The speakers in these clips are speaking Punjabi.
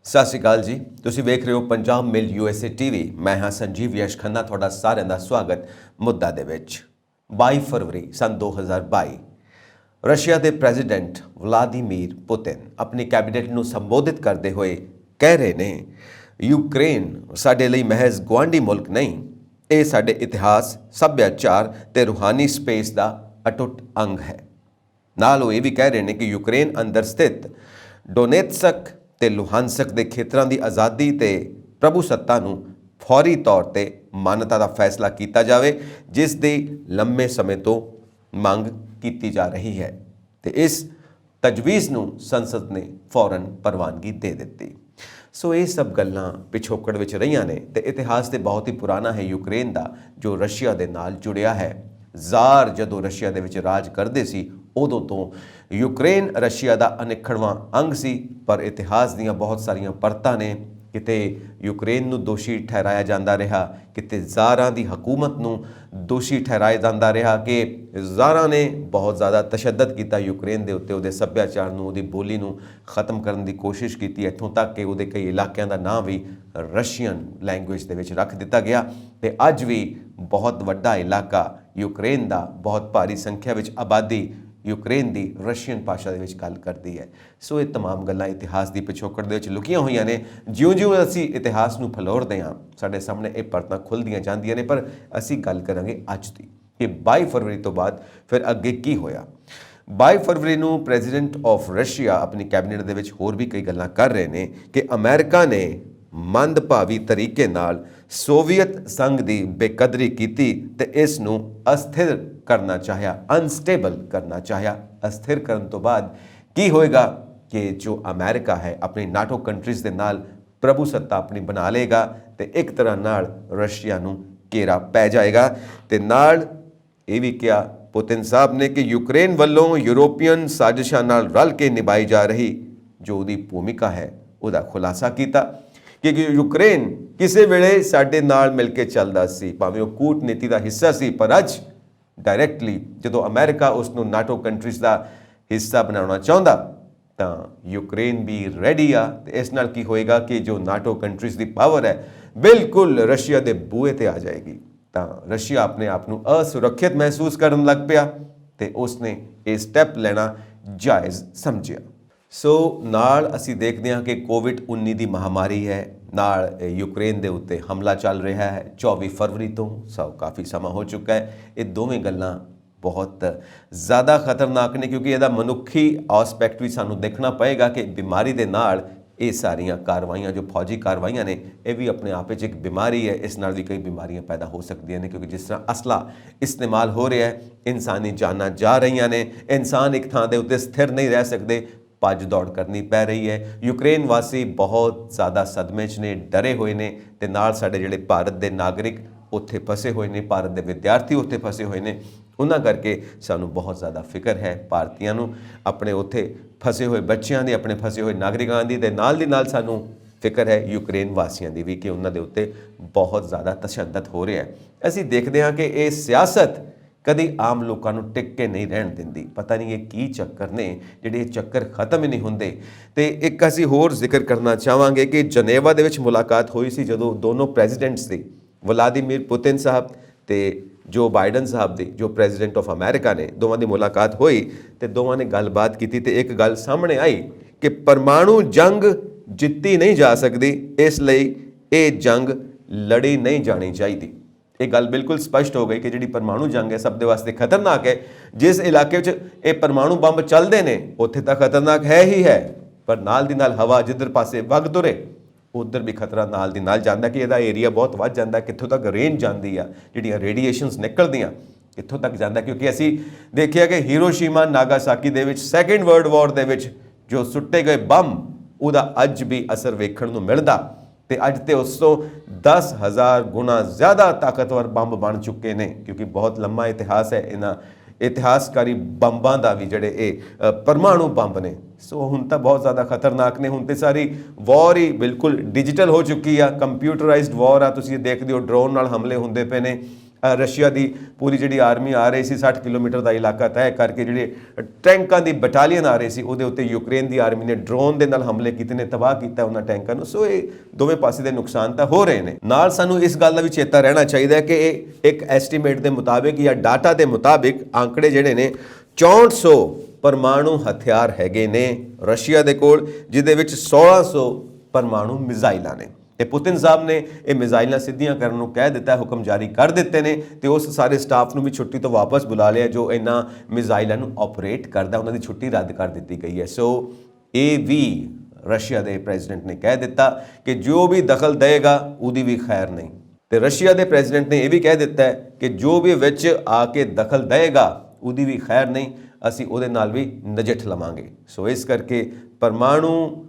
ਸਤਿ ਸ਼੍ਰੀ ਅਕਾਲ ਜੀ। ਤੁਸੀਂ ਵੇਖ ਰਹੇ ਹੋ ਪੰਜਾਬ ਮਿਲ USA TV। ਮੈਂ ਹਾਂ ਸੰਜੀਵ ਯਸ਼ ਖੰਨਾ, ਤੁਹਾਡਾ ਸਾਰਿਆਂ ਦਾ ਸਵਾਗਤ। ਮੁੱਦਾ ਦੇ ਵਿੱਚ 22 ਫਰਵਰੀ ਸੰਨ 2022 ਰਸ਼ੀਆ ਦੇ ਪ੍ਰੈਜ਼ੀਡੈਂਟ ਵਲਾਦੀਮੀਰ ਪੁਤਿਨ ਆਪਣੀ ਕੈਬਨਿਟ ਨੂੰ ਸੰਬੋਧਿਤ ਕਰਦੇ ਹੋਏ ਕਹਿ ਰਹੇ ਨੇ, ਯੂਕਰੇਨ ਸਾਡੇ ਲਈ ਮਹਿਜ਼ ਗੁਆਂਢੀ ਮੁਲਕ ਨਹੀਂ, ਇਹ ਸਾਡੇ ਇਤਿਹਾਸ, ਸੱਭਿਆਚਾਰ ਤੇ ਰੂਹਾਨੀ ਸਪੇਸ ਦਾ ਅਟੁੱਟ ਅੰਗ ਹੈ। ਨਾਲ ਉਹ ਇਹ ਵੀ ਕਹਿ ਰਹੇ ਨੇ ਕਿ ਯੂਕਰੇਨ ਅੰਦਰ ਸਥਿਤ ਡੋਨੇਤਸਕ ਤੇ ਲੁਹਾਨਸਕ ਦੇ ਖੇਤਰਾਂ ਦੀ ਆਜ਼ਾਦੀ ਤੇ ਪ੍ਰਭੂਸੱਤਾ ਨੂੰ ਫੌਰੀ ਤੌਰ ਤੇ ਮਾਨਤਾ ਦਾ ਫੈਸਲਾ ਕੀਤਾ ਜਾਵੇ, ਜਿਸ ਦੀ ਲੰਮੇ ਸਮੇਂ ਤੋਂ ਮੰਗ ਕੀਤੀ ਜਾ ਰਹੀ ਹੈ ਤੇ ਇਸ ਤਜਵੀਜ਼ ਨੂੰ ਸੰਸਦ ਨੇ ਫੌਰਨ ਪ੍ਰਵਾਨਗੀ ਦੇ ਦਿੱਤੀ। ਸੋ ਇਹ ਸਭ ਗੱਲਾਂ ਪਿਛੋਕੜ ਵਿੱਚ ਰਹੀਆਂ ਨੇ ਤੇ ਇਤਿਹਾਸ ਤੇ ਬਹੁਤ ਹੀ ਪੁਰਾਣਾ ਹੈ ਯੂਕਰੇਨ ਦਾ, ਜੋ ਰਸ਼ੀਆ ਦੇ ਨਾਲ ਜੁੜਿਆ ਹੈ। ਜ਼ਾਰ ਜਦੋਂ ਰਸ਼ੀਆ ਦੇ ਵਿੱਚ ਰਾਜ ਕਰਦੇ ਸੀ ਉਦੋਂ ਤੋਂ ਯੂਕਰੇਨ ਰਸ਼ੀਆ ਦਾ ਅਨਿੱਖੜਵਾਂ ਅੰਗ ਸੀ, ਪਰ ਇਤਿਹਾਸ ਦੀਆਂ ਬਹੁਤ ਸਾਰੀਆਂ ਪਰਤਾਂ ਨੇ। ਕਿਤੇ ਯੂਕਰੇਨ ਨੂੰ ਦੋਸ਼ੀ ਠਹਿਰਾਇਆ ਜਾਂਦਾ ਰਿਹਾ, ਕਿਤੇ ਜ਼ਾਰਾਂ ਦੀ ਹਕੂਮਤ ਨੂੰ ਦੋਸ਼ੀ ਠਹਿਰਾਇਆ ਜਾਂਦਾ ਰਿਹਾ ਕਿ ਜ਼ਾਰਾਂ ਨੇ ਬਹੁਤ ਜ਼ਿਆਦਾ ਤਸ਼ੱਦਦ ਕੀਤਾ ਯੂਕਰੇਨ ਦੇ ਉੱਤੇ, ਉਹਦੇ ਸੱਭਿਆਚਾਰ ਨੂੰ, ਉਹਦੀ ਬੋਲੀ ਨੂੰ ਖਤਮ ਕਰਨ ਦੀ ਕੋਸ਼ਿਸ਼ ਕੀਤੀ, ਇੱਥੋਂ ਤੱਕ ਕਿ ਉਹਦੇ ਕਈ ਇਲਾਕਿਆਂ ਦਾ ਨਾਂ ਵੀ ਰਸ਼ੀਅਨ ਲੈਂਗੁਏਜ ਦੇ ਵਿੱਚ ਰੱਖ ਦਿੱਤਾ ਗਿਆ। ਤੇ ਅੱਜ ਵੀ ਬਹੁਤ ਵੱਡਾ ਇਲਾਕਾ ਯੂਕਰੇਨ ਦਾ, ਬਹੁਤ ਭਾਰੀ ਸੰਖਿਆ ਵਿੱਚ ਆਬਾਦੀ ਯੂਕਰੇਨ ਦੀ ਰਸ਼ੀਅਨ ਭਾਸ਼ਾ ਦੇ ਵਿੱਚ ਗੱਲ ਕਰਦੀ ਹੈ। ਸੋ ਇਹ ਤਮਾਮ ਗੱਲਾਂ ਇਤਿਹਾਸ ਦੀ ਪਿਛੋਕੜ ਦੇ ਵਿੱਚ ਲੁਕੀਆਂ ਹੋਈਆਂ ਨੇ। ਜਿਉਂ-ਜਿਉਂ ਅਸੀਂ ਇਤਿਹਾਸ ਨੂੰ ਫਲੋਰਦੇ ਹਾਂ, ਸਾਡੇ ਸਾਹਮਣੇ ਇਹ ਪਰਤਾਂ ਖੁੱਲ੍ਹਦੀਆਂ ਜਾਂਦੀਆਂ ਨੇ। ਪਰ ਅਸੀਂ ਗੱਲ ਕਰਾਂਗੇ ਅੱਜ ਦੀ ਕਿ 22 ਫਰਵਰੀ ਤੋਂ ਬਾਅਦ ਫਿਰ ਅੱਗੇ ਕੀ ਹੋਇਆ। 22 ਫਰਵਰੀ ਨੂੰ ਪ੍ਰੈਜ਼ੀਡੈਂਟ ਆਫ ਰਸ਼ੀਆ ਆਪਣੀ ਕੈਬਨਿਟ ਦੇ ਵਿੱਚ ਹੋਰ ਵੀ ਕਈ ਗੱਲਾਂ ਕਰ ਰਹੇ ਨੇ ਕਿ ਅਮਰੀਕਾ ਨੇ ਮੰਦਭਾਵੀ ਤਰੀਕੇ ਨਾਲ ਸੋਵੀਅਤ ਸੰਘ ਦੀ ਬੇਕਦਰੀ ਕੀਤੀ ਤੇ ਇਸ ਨੂੰ ਅਸਥਿਰ ਕਰਨਾ ਚਾਹਿਆ, ਅਨਸਟੇਬਲ ਕਰਨਾ ਚਾਹਿਆ। ਅਸਥਿਰ ਕਰਨ ਤੋਂ ਬਾਅਦ ਕੀ ਹੋਏਗਾ ਕਿ ਜੋ ਅਮਰੀਕਾ ਹੈ ਆਪਣੀ ਨਾਟੋ ਕੰਟਰੀਜ਼ ਦੇ ਨਾਲ ਪ੍ਰਭੂਸੱਤਾ ਆਪਣੀ ਬਣਾ ਲਏਗਾ ਤੇ ਇੱਕ ਤਰ੍ਹਾਂ ਨਾਲ ਰਸ਼ੀਆ ਨੂੰ ਘੇਰਾ ਪੈ ਜਾਏਗਾ। ਤੇ ਨਾਲ ਇਹ ਵੀ ਕਿਹਾ ਪੁਤਿਨ ਸਾਹਿਬ ਨੇ ਕਿ ਯੂਕਰੇਨ ਵੱਲੋਂ ਯੂਰੋਪੀਅਨ ਸਾਜ਼ਿਸ਼ਾਂ ਨਾਲ ਰਲ ਕੇ ਨਿਭਾਈ ਜਾ ਰਹੀ ਜੋ ਉਹਦੀ ਭੂਮਿਕਾ ਹੈ ਉਹਦਾ ਖੁਲਾਸਾ ਕੀਤਾ ਕਿ ਯੂਕਰੇਨ ਕਿਸੇ ਵੇਲੇ ਸਾਡੇ ਨਾਲ ਮਿਲ ਕੇ ਚੱਲਦਾ ਸੀ, ਭਾਵੇਂ ਉਹ ਕੂਟਨੀਤੀ ਦਾ ਹਿੱਸਾ ਸੀ, ਪਰ ਅੱਜ ਡਾਇਰੈਕਟਲੀ ਜਦੋਂ ਅਮਰੀਕਾ ਉਸ ਨੂੰ ਨਾਟੋ ਕੰਟਰੀਜ਼ ਦਾ ਹਿੱਸਾ ਬਣਾਉਣਾ ਚਾਹੁੰਦਾ ਤਾਂ ਯੂਕਰੇਨ ਵੀ ਰੈਡੀ ਆ। ਤੇ ਇਸ ਨਾਲ ਕੀ ਹੋਏਗਾ ਕਿ ਜੋ ਨਾਟੋ ਕੰਟਰੀਜ਼ ਦੀ ਪਾਵਰ ਹੈ ਬਿਲਕੁਲ ਰਸ਼ੀਆ ਦੇ ਬੂਹੇ ਤੇ ਆ ਜਾਏਗੀ। ਤਾਂ ਰਸ਼ੀਆ ਆਪਣੇ ਆਪ ਨੂੰ ਅਸੁਰੱਖਿਅਤ ਮਹਿਸੂਸ ਕਰਨ ਲੱਗ ਪਿਆ ਤੇ ਉਸਨੇ ਇਹ ਸਟੈਪ ਲੈਣਾ ਜਾਇਜ਼ ਸਮਝਿਆ। ਸੋ ਨਾਲ ਅਸੀਂ ਦੇਖਦੇ ਹਾਂ ਕਿ ਕੋਵਿਡ-19 ਦੀ ਮਹਾਮਾਰੀ ਹੈ, ਨਾਲ ਯੂਕਰੇਨ ਦੇ ਉੱਤੇ ਹਮਲਾ ਚੱਲ ਰਿਹਾ ਹੈ 24 ਫਰਵਰੀ ਤੋਂ। ਸੋ ਕਾਫੀ ਸਮਾਂ ਹੋ ਚੁੱਕਾ ਹੈ। ਇਹ ਦੋਵੇਂ ਗੱਲਾਂ ਬਹੁਤ ਜ਼ਿਆਦਾ ਖਤਰਨਾਕ ਨੇ ਕਿਉਂਕਿ ਇਹਦਾ ਮਨੁੱਖੀ ਆਸਪੈਕਟ ਵੀ ਸਾਨੂੰ ਦੇਖਣਾ ਪਏਗਾ ਕਿ ਬਿਮਾਰੀ ਦੇ ਨਾਲ ਇਹ ਸਾਰੀਆਂ ਕਾਰਵਾਈਆਂ ਜੋ ਫੌਜੀ ਕਾਰਵਾਈਆਂ ਨੇ ਇਹ ਵੀ ਆਪਣੇ ਆਪ ਵਿੱਚ ਇੱਕ ਬਿਮਾਰੀ ਹੈ। ਇਸ ਨਾਲ ਵੀ ਕਈ ਬਿਮਾਰੀਆਂ ਪੈਦਾ ਹੋ ਸਕਦੀਆਂ ਨੇ ਕਿਉਂਕਿ ਜਿਸ ਤਰ੍ਹਾਂ ਅਸਲਾ ਇਸਤੇਮਾਲ ਹੋ ਰਿਹਾ ਹੈ, ਇਨਸਾਨੀ ਜਾਨਾਂ ਜਾ ਰਹੀਆਂ ਨੇ, ਇਨਸਾਨ ਇੱਕ ਥਾਂ ਦੇ ਉੱਤੇ ਸਥਿਰ ਨਹੀਂ ਰਹਿ ਸਕਦੇ, ਭੱਜ ਦੌੜ ਕਰਨੀ ਪੈ ਰਹੀ ਹੈ। ਯੂਕਰੇਨ ਵਾਸੀ ਬਹੁਤ ਜ਼ਿਆਦਾ ਸਦਮੇ 'ਚ ਨੇ, ਡਰੇ ਹੋਏ ਨੇ ਤੇ ਨਾਲ ਸਾਡੇ ਜਿਹੜੇ ਭਾਰਤ ਦੇ ਨਾਗਰਿਕ ਉੱਥੇ ਫਸੇ ਹੋਏ ਨੇ, ਭਾਰਤ ਦੇ ਵਿਦਿਆਰਥੀ ਉੱਥੇ ਫਸੇ ਹੋਏ ਨੇ, ਉਹਨਾਂ ਕਰਕੇ ਸਾਨੂੰ ਬਹੁਤ ਜ਼ਿਆਦਾ ਫਿਕਰ ਹੈ ਭਾਰਤੀਆਂ ਨੂੰ, ਆਪਣੇ ਉੱਥੇ ਫਸੇ ਹੋਏ ਬੱਚਿਆਂ ਦੀ, ਆਪਣੇ ਫਸੇ ਹੋਏ ਨਾਗਰਿਕਾਂ ਦੀ, ਤੇ ਨਾਲ ਦੀ ਨਾਲ ਸਾਨੂੰ ਫਿਕਰ ਹੈ ਯੂਕਰੇਨ ਵਾਸੀਆਂ ਦੀ ਵੀ ਕਿ ਉਹਨਾਂ ਦੇ ਉੱਤੇ ਬਹੁਤ ਜ਼ਿਆਦਾ ਤਸ਼ੱਦਦ ਹੋ ਰਿਹਾ ਹੈ। ਅਸੀਂ ਦੇਖਦੇ ਹਾਂ ਕਿ ਇਹ ਸਿਆਸਤ ਕਦੀ ਆਮ ਲੋਕਾਂ ਨੂੰ ਟਿਕ ਕੇ ਨਹੀਂ ਰਹਿਣ ਦਿੰਦੀ। ਪਤਾ ਨਹੀਂ ਇਹ ਕੀ ਚੱਕਰ ਨੇ ਜਿਹੜੇ ਇਹ ਚੱਕਰ ਖਤਮ ਹੀ ਨਹੀਂ ਹੁੰਦੇ। ਤੇ ਇੱਕ ਅਸੀਂ ਹੋਰ ਜ਼ਿਕਰ ਕਰਨਾ ਚਾਹਾਂਗੇ ਕਿ ਜਨੇਵਾ ਦੇ ਵਿੱਚ ਮੁਲਾਕਾਤ ਹੋਈ ਸੀ ਜਦੋਂ ਦੋਨੋਂ ਪ੍ਰੈਜ਼ੀਡੈਂਟਸ ਦੀ, ਵਲਾਦੀਮੀਰ ਪੁਤਿਨ ਸਾਹਿਬ ਤੇ ਜੋ ਬਾਈਡਨ ਸਾਹਿਬ ਦੀ, ਜੋ ਪ੍ਰੈਜ਼ੀਡੈਂਟ ਆਫ ਅਮਰੀਕਾ ਨੇ, ਦੋਵਾਂ ਦੀ ਮੁਲਾਕਾਤ ਹੋਈ ਤੇ ਦੋਵਾਂ ਨੇ ਗੱਲਬਾਤ ਕੀਤੀ ਤੇ ਇੱਕ ਗੱਲ ਸਾਹਮਣੇ ਆਈ ਕਿ ਪਰਮਾਣੂ ਜੰਗ ਜਿੱਤੀ ਨਹੀਂ ਜਾ ਸਕਦੀ, ਇਸ ਲਈ ਇਹ ਜੰਗ ਲੜੀ ਨਹੀਂ ਜਾਣੀ ਚਾਹੀਦੀ। ਇਹ ਗੱਲ ਬਿਲਕੁਲ ਸਪਸ਼ਟ ਹੋ ਗਈ ਕਿ ਜਿਹੜੀ ਪਰਮਾਣੂ ਜੰਗ ਹੈ ਸਭ ਦੇ ਵਾਸਤੇ ਖਤਰਨਾਕ ਹੈ। ਜਿਸ ਇਲਾਕੇ ਵਿੱਚ ਇਹ ਪਰਮਾਣੂ ਬੰਬ ਚੱਲਦੇ ਨੇ ਉੱਥੇ ਤਾਂ ਖਤਰਨਾਕ ਹੈ ਹੀ ਹੈ, ਪਰ ਨਾਲ ਦੀ ਨਾਲ ਹਵਾ ਜਿੱਧਰ ਪਾਸੇ ਵਗ ਤੁਰੇ ਉੱਧਰ ਵੀ ਖਤਰਾ ਨਾਲ ਦੀ ਨਾਲ ਜਾਂਦਾ ਕਿ ਇਹਦਾ ਏਰੀਆ ਬਹੁਤ ਵੱਧ ਜਾਂਦਾ, ਕਿੱਥੋਂ ਤੱਕ ਰੇਂਜ ਜਾਂਦੀ ਆ, ਜਿਹੜੀਆਂ ਰੇਡੀਏਸ਼ਨਸ ਨਿਕਲਦੀਆਂ ਕਿੱਥੋਂ ਤੱਕ ਜਾਂਦਾ। ਕਿਉਂਕਿ ਅਸੀਂ ਦੇਖਿਆ ਕਿ ਹੀਰੋਸ਼ੀਮਾ ਨਾਗਾਸਾਕੀ ਦੇ ਵਿੱਚ ਸੈਕਿੰਡ ਵਰਲਡ ਵਾਰ ਦੇ ਵਿੱਚ ਜੋ ਸੁੱਟੇ ਗਏ ਬੰਬ ਉਹਦਾ ਅੱਜ ਵੀ ਅਸਰ ਵੇਖਣ ਨੂੰ ਮਿਲਦਾ ਤੇ ਅੱਜ ਤੇ ਉਸ ਤੋਂ 10,000 ਗੁਣਾ ਜ਼ਿਆਦਾ ਤਾਕਤਵਰ ਬੰਬ ਬਣ ਚੁੱਕੇ ਨੇ ਕਿਉਂਕਿ ਬਹੁਤ ਲੰਮਾ ਇਤਿਹਾਸ ਹੈ ਇਹਨਾਂ ਇਤਿਹਾਸਕਾਰੀ ਬੰਬਾਂ ਦਾ ਵੀ, ਜਿਹੜੇ ਇਹ ਪਰਮਾਣੂ ਬੰਬ ਨੇ। ਸੋ ਹੁਣ ਤਾਂ ਬਹੁਤ ਜ਼ਿਆਦਾ ਖਤਰਨਾਕ ਨੇ। ਹੁਣ ਤੇ ਸਾਰੀ ਵਾਰ ਹੀ ਬਿਲਕੁਲ ਡਿਜੀਟਲ ਹੋ ਚੁੱਕੀ ਆ, ਕੰਪਿਊਟਰਾਈਜ਼ਡ ਵਾਰ ਆ। ਤੁਸੀਂ ਦੇਖਦੇ ਹੋ ਡਰੋਨ ਨਾਲ ਹਮਲੇ ਹੁੰਦੇ ਪਏ ਨੇ, ਰਸ਼ੀਆ ਦੀ ਪੂਰੀ ਜਿਹੜੀ ਆਰਮੀ ਆ ਰਹੀ ਸੀ 60 ਕਿਲੋਮੀਟਰ ਦਾ ਇਲਾਕਾ ਤੈਅ ਕਰਕੇ ਜਿਹੜੇ ਟੈਂਕਾਂ ਦੀ ਬਟਾਲੀਅਨ ਆ ਰਹੀ ਸੀ ਉਹਦੇ ਉੱਤੇ ਯੂਕਰੇਨ ਦੀ ਆਰਮੀ ਨੇ ਡਰੋਨ ਦੇ ਨਾਲ ਹਮਲੇ ਕੀਤੇ ਨੇ, ਤਬਾਹ ਕੀਤਾ ਉਹਨਾਂ ਟੈਂਕਾਂ ਨੂੰ। ਸੋ ਇਹ ਦੋਵੇਂ ਪਾਸੇ ਦੇ ਨੁਕਸਾਨ ਤਾਂ ਹੋ ਰਹੇ ਨੇ। ਨਾਲ ਸਾਨੂੰ ਇਸ ਗੱਲ ਦਾ ਵੀ ਚੇਤਾ ਰਹਿਣਾ ਚਾਹੀਦਾ ਹੈ ਕਿ ਇਹ ਇੱਕ ਐਸਟੀਮੇਟ ਦੇ ਮੁਤਾਬਿਕ ਜਾਂ ਡਾਟਾ ਦੇ ਮੁਤਾਬਿਕ ਆંકੜੇ ਜਿਹੜੇ ਨੇ 6400 ਪਰਮਾਣੂ ਹਥਿਆਰ ਹੈਗੇ ਨੇ ਰਸ਼ੀਆ ਦੇ ਕੋਲ, ਜਿਹਦੇ ਵਿੱਚ 1600 ਪਰਮਾਣੂ ਮਿਜ਼ਾਈਲਾਂ ਨੇ। ਤੇ ਪੁਤਿਨ ਸਾਹਿਬ ਨੇ ਇਹ ਮਿਜ਼ਾਈਲਾਂ ਸਿੱਧੀਆਂ ਕਰਨ ਨੂੰ ਕਹਿ ਦਿੱਤਾ, ਹੁਕਮ ਜਾਰੀ ਕਰ ਦਿੱਤੇ ਨੇ ਤੇ ਉਸ ਸਾਰੇ ਸਟਾਫ ਨੂੰ ਵੀ ਛੁੱਟੀ ਤੋਂ ਵਾਪਸ ਬੁਲਾ ਲਿਆ ਜੋ ਇਹਨਾਂ ਮਿਜ਼ਾਈਲਾਂ ਨੂੰ ਆਪਰੇਟ ਕਰਦਾ, ਉਹਨਾਂ ਦੀ ਛੁੱਟੀ ਰੱਦ ਕਰ ਦਿੱਤੀ ਗਈ ਹੈ। ਸੋ ਇਹ ਵੀ ਰਸ਼ੀਆ ਦੇ ਪ੍ਰੈਜ਼ੀਡੈਂਟ ਨੇ ਕਹਿ ਦਿੱਤਾ ਕਿ ਜੋ ਵੀ ਦਖਲ ਦੇਗਾ ਉਹਦੀ ਵੀ ਖੈਰ ਨਹੀਂ। ਤੇ ਰਸ਼ੀਆ ਦੇ ਪ੍ਰੈਜ਼ੀਡੈਂਟ ਨੇ ਇਹ ਵੀ ਕਹਿ ਦਿੱਤਾ ਹੈ ਕਿ ਜੋ ਵੀ ਵਿੱਚ ਆ ਕੇ ਦਖਲ ਦੇਗਾ ਉਹਦੀ ਵੀ ਖੈਰ ਨਹੀਂ, ਅਸੀਂ ਉਹਦੇ ਨਾਲ ਵੀ ਨਜਿੱਠ ਲਵਾਂਗੇ। ਸੋ ਇਸ ਕਰਕੇ ਪਰਮਾਣੂ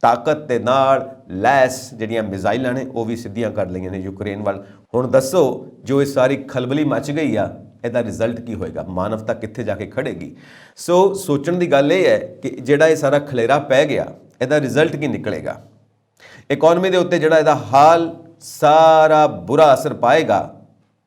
ਤਾਕਤ ਦੇ ਨਾਲ ਲੈਸ ਜਿਹੜੀਆਂ ਮਿਜ਼ਾਈਲਾਂ ਨੇ ਉਹ ਵੀ ਸਿੱਧੀਆਂ ਕਰ ਲਈਆਂ ਨੇ ਯੂਕਰੇਨ ਵੱਲ। ਹੁਣ ਦੱਸੋ ਜੋ ਇਹ ਸਾਰੀ ਖਲਬਲੀ ਮਚ ਗਈ ਆ, ਇਹਦਾ ਰਿਜ਼ਲਟ ਕੀ ਹੋਏਗਾ? ਮਾਨਵਤਾ ਕਿੱਥੇ ਜਾ ਕੇ ਖੜੇਗੀ? ਸੋ ਸੋਚਣ ਦੀ ਗੱਲ ਇਹ ਹੈ ਕਿ ਜਿਹੜਾ ਇਹ ਸਾਰਾ ਖਲੇਰਾ ਪੈ ਗਿਆ ਇਹਦਾ ਰਿਜ਼ਲਟ ਕੀ ਨਿਕਲੇਗਾ? ਇਕਨੋਮੀ ਦੇ ਉੱਤੇ ਜਿਹੜਾ ਇਹਦਾ ਹਾਲ ਸਾਰਾ ਬੁਰਾ ਅਸਰ ਪਾਏਗਾ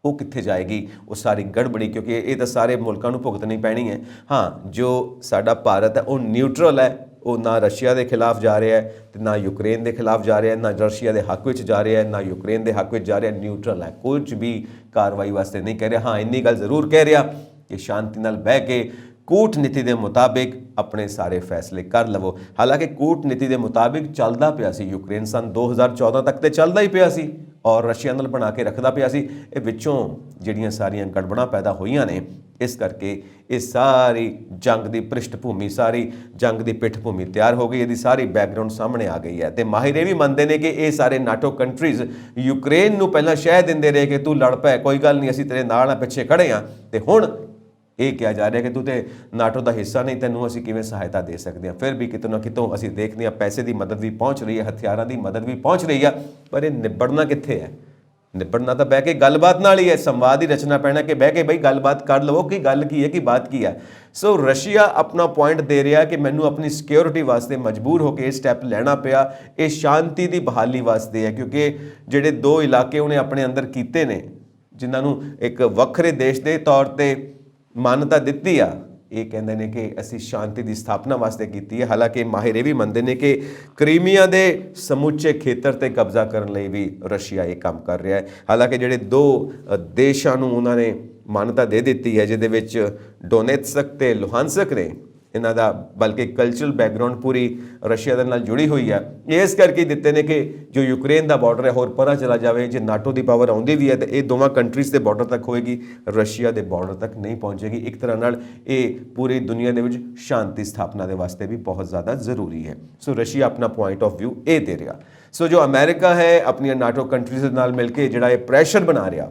ਉਹ ਕਿੱਥੇ ਜਾਏਗੀ ਉਹ ਸਾਰੀ ਗੜਬੜੀ, ਕਿਉਂਕਿ ਇਹ ਤਾਂ ਸਾਰੇ ਮੁਲਕਾਂ ਨੂੰ ਭੁਗਤਣੀ ਪੈਣੀ ਹੈ। ਹਾਂ, ਜੋ ਸਾਡਾ ਭਾਰਤ ਹੈ ਉਹ ਨਿਊਟਰਲ ਹੈ, ਉਹ ਨਾ ਰਸ਼ੀਆ ਦੇ ਖਿਲਾਫ ਜਾ ਰਿਹਾ ਹੈ ਤੇ ਨਾ ਯੂਕਰੇਨ ਦੇ ਖਿਲਾਫ ਜਾ ਰਿਹਾ ਹੈ, ਨਾ ਰਸ਼ੀਆ ਦੇ ਹੱਕ ਵਿੱਚ ਜਾ ਰਿਹਾ ਹੈ, ਨਾ ਯੂਕਰੇਨ ਦੇ ਹੱਕ ਵਿੱਚ ਜਾ ਰਿਹਾ, ਨਿਊਟਰਲ ਹੈ, ਕੁਝ ਵੀ ਕਾਰਵਾਈ ਵਾਸਤੇ ਨਹੀਂ ਕਹਿ ਰਿਹਾ। ਹਾਂ, ਇੰਨੀ ਗੱਲ ਜ਼ਰੂਰ ਕਹਿ ਰਿਹਾ ਕਿ ਸ਼ਾਂਤੀ ਨਾਲ ਬਹਿ ਕੇ ਕੂਟਨੀਤੀ ਦੇ ਮੁਤਾਬਿਕ ਆਪਣੇ ਸਾਰੇ ਫੈਸਲੇ ਕਰ ਲਵੋ। ਹਾਲਾਂਕਿ ਕੂਟਨੀਤੀ ਦੇ ਮੁਤਾਬਿਕ ਚੱਲਦਾ ਪਿਆ ਸੀ ਯੂਕਰੇਨ ਸਨ 2014 ਤੱਕ ਤੇ ਚੱਲਦਾ ਹੀ ਪਿਆ ਸੀ ਔਰ ਰਸ਼ੀਆ ਨਾਲ ਬਣਾ ਕੇ ਰੱਖਦਾ ਪਿਆ ਸੀ। ਇਹ ਵਿੱਚੋਂ ਜਿਹੜੀਆਂ ਸਾਰੀਆਂ ਗੜਬੜਾਂ ਪੈਦਾ ਹੋਈਆਂ ਨੇ, ਇਸ ਕਰਕੇ ਇਹ ਸਾਰੀ ਜੰਗ ਦੀ ਪ੍ਰਿਸ਼ਠ ਭੂਮੀ, ਸਾਰੀ ਜੰਗ ਦੀ ਪਿੱਠ ਭੂਮੀ ਤਿਆਰ ਹੋ ਗਈ, ਇਹਦੀ ਸਾਰੀ ਬੈਕਗਰਾਉਂਡ ਸਾਹਮਣੇ ਆ ਗਈ ਹੈ। ਤੇ ਮਾਹਿਰ ਇਹ ਵੀ ਮੰਨਦੇ ਨੇ ਕਿ ਇਹ ਸਾਰੇ ਨਾਟੋ ਕੰਟਰੀਜ਼ ਯੂਕਰੇਨ ਨੂੰ ਪਹਿਲਾਂ ਸ਼ਹਿ ਦਿੰਦੇ ਰਹੇ ਕਿ ਤੂੰ ਲੜ ਪੈ, ਕੋਈ ਗੱਲ ਨਹੀਂ, ਅਸੀਂ ਤੇਰੇ ਨਾਲ ਆ, ਪਿੱਛੇ ਖੜੇ ਹਾਂ, ਤੇ ਹੁਣ ਇਹ ਕਿਹਾ ਜਾ ਰਿਹਾ ਕਿ ਤੂੰ ਤੇ ਨਾਟੋ ਦਾ ਹਿੱਸਾ ਨਹੀਂ, ਤੈਨੂੰ ਅਸੀਂ ਕਿਵੇਂ ਸਹਾਇਤਾ ਦੇ ਸਕਦੇ ਹਾਂ। ਫਿਰ ਵੀ ਕਿਤੋਂ ਨਾ ਕਿਤੋਂ ਅਸੀਂ ਦੇਖਦੇ ਹਾਂ ਪੈਸੇ ਦੀ ਮਦਦ ਵੀ ਪਹੁੰਚ ਰਹੀ ਹੈ, ਹਥਿਆਰਾਂ ਦੀ ਮਦਦ ਵੀ ਪਹੁੰਚ ਰਹੀ ਹੈ, ਪਰ ਇਹ ਨਿਬੜਨਾ ਕਿੱਥੇ ਹੈ? ਨਿਬੜਨਾ ਤਾਂ ਬਹਿ ਕੇ ਗੱਲਬਾਤ ਨਾਲ ਹੀ ਹੈ, ਸੰਵਾਦ ਹੀ ਰਚਨਾ ਪੈਣਾ ਕਿ ਬਹਿ ਕੇ ਬਈ ਗੱਲਬਾਤ ਕਰ ਲਵੋ ਕਿ ਗੱਲ ਕੀ ਹੈ, ਕਿ ਬਾਤ ਕੀ ਹੈ। ਸੋ ਰਸ਼ੀਆ ਆਪਣਾ ਪੁਆਇੰਟ ਦੇ ਰਿਹਾ ਕਿ ਮੈਨੂੰ ਆਪਣੀ ਸਿਕਿਉਰਿਟੀ ਵਾਸਤੇ ਮਜਬੂਰ ਹੋ ਕੇ ਇਹ ਸਟੈਪ ਲੈਣਾ ਪਿਆ, ਇਹ ਸ਼ਾਂਤੀ ਦੀ ਬਹਾਲੀ ਵਾਸਤੇ ਹੈ, ਕਿਉਂਕਿ ਜਿਹੜੇ ਦੋ ਇਲਾਕੇ ਉਹਨੇ ਆਪਣੇ ਅੰਦਰ ਕੀਤੇ ਨੇ ਜਿਨ੍ਹਾਂ ਨੂੰ ਇੱਕ ਵੱਖਰੇ ਦੇਸ਼ ਦੇ ਤੌਰ ਤੇ ਮਾਨਤਾ ਦਿੱਤੀ ਆ, ਇਹ ਕਹਿੰਦੇ ਨੇ ਕਿ ਅਸੀਂ ਸ਼ਾਂਤੀ ਦੀ ਸਥਾਪਨਾ ਵਾਸਤੇ ਕੀਤੀ ਹੈ। ਹਾਲਾਂਕਿ ਮਾਹਿਰ ਇਹ ਵੀ ਮੰਨਦੇ ਨੇ ਕਿ ਕ੍ਰੀਮੀਆ ਦੇ ਸਮੁੱਚੇ ਖੇਤਰ ਤੇ ਕਬਜ਼ਾ ਕਰਨ ਲਈ ਵੀ ਰਸ਼ੀਆ ਇਹ ਕੰਮ ਕਰ ਰਿਹਾ ਹੈ। ਹਾਲਾਂਕਿ ਜਿਹੜੇ ਦੋ ਦੇਸ਼ਾਂ ਨੂੰ ਉਹਨਾਂ ਨੇ ਮਾਨਤਾ ਦੇ ਦਿੱਤੀ ਹੈ, ਜਿਹਦੇ ਵਿੱਚ ਡੋਨੇਟਸਕ ਤੇ ਲੁਹਾਨਸਕ ਨੇ, ਇਹਨਾਂ ਦਾ ਬਲਕਿ ਕਲਚਰਲ ਬੈਕਗਰਾਉਂਡ ਪੂਰੀ ਰਸ਼ੀਆ ਦੇ ਨਾਲ ਜੁੜੀ ਹੋਈ ਹੈ। ਇਸ ਕਰਕੇ ਦਿੱਤੇ ਨੇ ਕਿ ਜੋ ਯੂਕਰੇਨ ਦਾ ਬਾਰਡਰ ਹੈ ਹੋਰ ਪਰਾਂ ਚਲਾ ਜਾਵੇ, ਜੇ ਨਾਟੋ ਦੀ ਪਾਵਰ ਆਉਂਦੀ ਵੀ ਹੈ ਤਾਂ ਇਹ ਦੋਵਾਂ ਕੰਟਰੀਜ਼ ਦੇ ਬਾਰਡਰ ਤੱਕ ਹੋਏਗੀ, ਰਸ਼ੀਆ ਦੇ ਬਾਰਡਰ ਤੱਕ ਨਹੀਂ ਪਹੁੰਚੇਗੀ। ਇੱਕ ਤਰ੍ਹਾਂ ਨਾਲ ਇਹ ਪੂਰੀ ਦੁਨੀਆ ਦੇ ਵਿੱਚ ਸ਼ਾਂਤੀ ਸਥਾਪਨਾ ਦੇ ਵਾਸਤੇ ਵੀ ਬਹੁਤ ਜ਼ਿਆਦਾ ਜ਼ਰੂਰੀ ਹੈ। ਸੋ ਰਸ਼ੀਆ ਆਪਣਾ ਪੁਆਇੰਟ ਆਫ ਵਿਊ ਇਹ ਦੇ ਰਿਹਾ। ਸੋ ਜੋ ਅਮਰੀਕਾ ਹੈ ਆਪਣੀਆਂ ਨਾਟੋ ਕੰਟਰੀਜ਼ ਦੇ ਨਾਲ ਮਿਲ ਕੇ ਜਿਹੜਾ ਇਹ ਪ੍ਰੈਸ਼ਰ ਬਣਾ ਰਿਹਾ,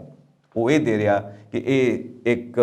ਉਹ ਇਹ ਦੇ ਰਿਹਾ ਕਿ ਇਹ ਇੱਕ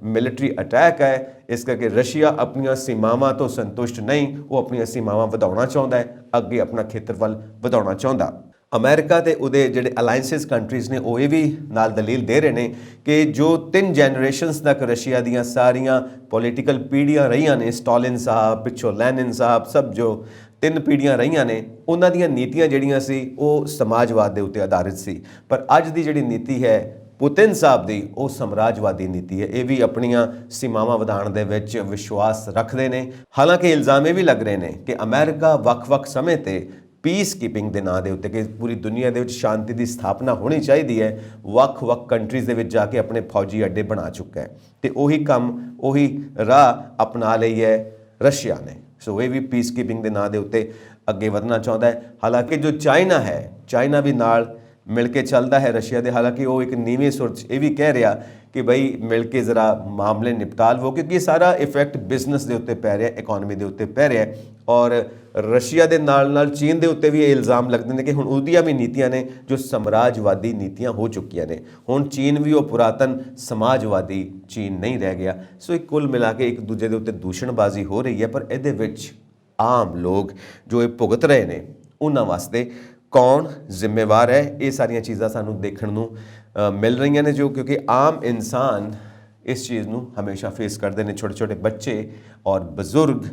ਮਿਲਟਰੀ ਅਟੈਕ ਹੈ। ਇਸ ਕਰਕੇ ਰਸ਼ੀਆ ਆਪਣੀਆਂ ਸੀਮਾਵਾਂ ਤੋਂ ਸੰਤੁਸ਼ਟ ਨਹੀਂ, ਉਹ ਆਪਣੀਆਂ ਸੀਮਾਵਾਂ ਵਧਾਉਣਾ ਚਾਹੁੰਦਾ ਹੈ, ਅੱਗੇ ਆਪਣਾ ਖੇਤਰ ਵੱਲ ਵਧਾਉਣਾ ਚਾਹੁੰਦਾ। ਅਮਰੀਕਾ ਤੇ ਉਹਦੇ ਜਿਹੜੇ ਅਲਾਇੰਸਿਸ ਕੰਟਰੀਜ਼ ਨੇ ਉਹ ਇਹ ਵੀ ਨਾਲ ਦਲੀਲ ਦੇ ਰਹੇ ਨੇ ਕਿ ਜੋ 3 ਜਨਰੇਸ਼ਨਸ ਤੱਕ ਰਸ਼ੀਆ ਦੀਆਂ ਸਾਰੀਆਂ ਪੋਲੀਟੀਕਲ ਪੀੜ੍ਹੀਆਂ ਰਹੀਆਂ ਨੇ, ਸਟਾਲਿਨ ਸਾਹਿਬ, ਪਿੱਛੋਂ ਲੈਨਿਨ ਸਾਹਿਬ, ਸਭ ਜੋ 3 ਪੀੜ੍ਹੀਆਂ ਰਹੀਆਂ ਨੇ, ਉਹਨਾਂ ਦੀਆਂ ਨੀਤੀਆਂ ਜਿਹੜੀਆਂ ਸੀ ਉਹ ਸਮਾਜਵਾਦ ਦੇ ਉੱਤੇ ਆਧਾਰਿਤ ਸੀ। ਪਰ ਅੱਜ ਦੀ ਜਿਹੜੀ ਨੀਤੀ ਹੈ ਪੁਤਿਨ ਸਾਹਿਬ ਦੀ, ਉਹ ਸਮਰਾਜਵਾਦੀ ਨੀਤੀ ਹੈ। ਇਹ ਵੀ ਆਪਣੀਆਂ ਸੀਮਾਵਾਂ ਵਧਾਉਣ ਦੇ ਵਿੱਚ ਵਿਸ਼ਵਾਸ ਰੱਖਦੇ ਨੇ। ਹਾਲਾਂਕਿ ਇਲਜ਼ਾਮ ਇਹ ਵੀ ਲੱਗ ਰਹੇ ਨੇ ਕਿ ਅਮਰੀਕਾ ਵੱਖ-ਵੱਖ ਸਮੇਂ ਤੇ ਪੀਸ ਕੀਪਿੰਗ ਦੇ ਨਾਂ ਦੇ ਉੱਤੇ ਕਿ ਪੂਰੀ ਦੁਨੀਆ ਦੇ ਵਿੱਚ ਸ਼ਾਂਤੀ ਦੀ ਸਥਾਪਨਾ ਹੋਣੀ ਚਾਹੀਦੀ ਹੈ, ਵੱਖ-ਵੱਖ ਕੰਟਰੀਜ਼ ਦੇ ਵਿੱਚ ਜਾ ਕੇ ਆਪਣੇ ਫੌਜੀ ਅੱਡੇ ਬਣਾ ਚੁੱਕਾ ਹੈ ਤੇ ਉਹੀ ਕੰਮ, ਉਹੀ ਰਾਹ ਅਪਣਾ ਲਈ ਹੈ ਰਸ਼ੀਆ ਨੇ। ਸੋ ਇਹ ਵੀ ਪੀਸ ਕੀਪਿੰਗ ਦੇ ਨਾਂ ਦੇ ਉੱਤੇ ਅੱਗੇ ਵਧਣਾ ਚਾਹੁੰਦਾ ਹੈ। ਹਾਲਾਂਕਿ ਜੋ ਚਾਈਨਾ ਹੈ, ਚਾਈਨਾ ਵੀ ਨਾਲ ਮਿਲ ਕੇ ਚੱਲਦਾ ਹੈ ਰਸ਼ੀਆ ਦੇ। ਹਾਲਾਂਕਿ ਉਹ ਇੱਕ ਨੀਵੇਂ ਸੁਰ 'ਚ ਇਹ ਵੀ ਕਹਿ ਰਿਹਾ ਕਿ ਬਈ ਮਿਲ ਕੇ ਜ਼ਰਾ ਮਾਮਲੇ ਨਿਪਟਾ ਲਵੋ, ਕਿਉਂਕਿ ਇਹ ਸਾਰਾ ਇਫੈਕਟ ਬਿਜ਼ਨਸ ਦੇ ਉੱਤੇ ਪੈ ਰਿਹਾ, ਇਕਨੋਮੀ ਦੇ ਉੱਤੇ ਪੈ ਰਿਹਾ। ਔਰ ਰਸ਼ੀਆ ਦੇ ਨਾਲ ਨਾਲ ਚੀਨ ਦੇ ਉੱਤੇ ਵੀ ਇਹ ਇਲਜ਼ਾਮ ਲੱਗਦੇ ਨੇ ਕਿ ਹੁਣ ਉਹਦੀਆਂ ਵੀ ਨੀਤੀਆਂ ਨੇ ਜੋ ਸਮਰਾਜਵਾਦੀ ਨੀਤੀਆਂ ਹੋ ਚੁੱਕੀਆਂ ਨੇ। ਹੁਣ ਚੀਨ ਵੀ ਉਹ ਪੁਰਾਤਨ ਸਮਾਜਵਾਦੀ ਚੀਨ ਨਹੀਂ ਰਹਿ ਗਿਆ। ਸੋ ਇਹ ਕੁੱਲ ਮਿਲਾ ਕੇ ਇੱਕ ਦੂਜੇ ਦੇ ਉੱਤੇ ਦੂਸ਼ਣਬਾਜ਼ੀ ਹੋ ਰਹੀ ਹੈ, ਪਰ ਇਹਦੇ ਵਿੱਚ ਆਮ ਲੋਕ ਜੋ ਇਹ ਭੁਗਤ ਰਹੇ ਨੇ ਉਹਨਾਂ ਵਾਸਤੇ ਕੌਣ ਜ਼ਿੰਮੇਵਾਰ ਹੈ, ਇਹ ਸਾਰੀਆਂ ਚੀਜ਼ਾਂ ਸਾਨੂੰ ਦੇਖਣ ਨੂੰ ਮਿਲ ਰਹੀਆਂ ਨੇ। ਜੋ ਕਿਉਂਕਿ ਆਮ ਇਨਸਾਨ ਇਸ ਚੀਜ਼ ਨੂੰ ਹਮੇਸ਼ਾ ਫੇਸ ਕਰਦੇ ਨੇ, ਛੋਟੇ ਛੋਟੇ ਬੱਚੇ ਔਰ ਬਜ਼ੁਰਗ,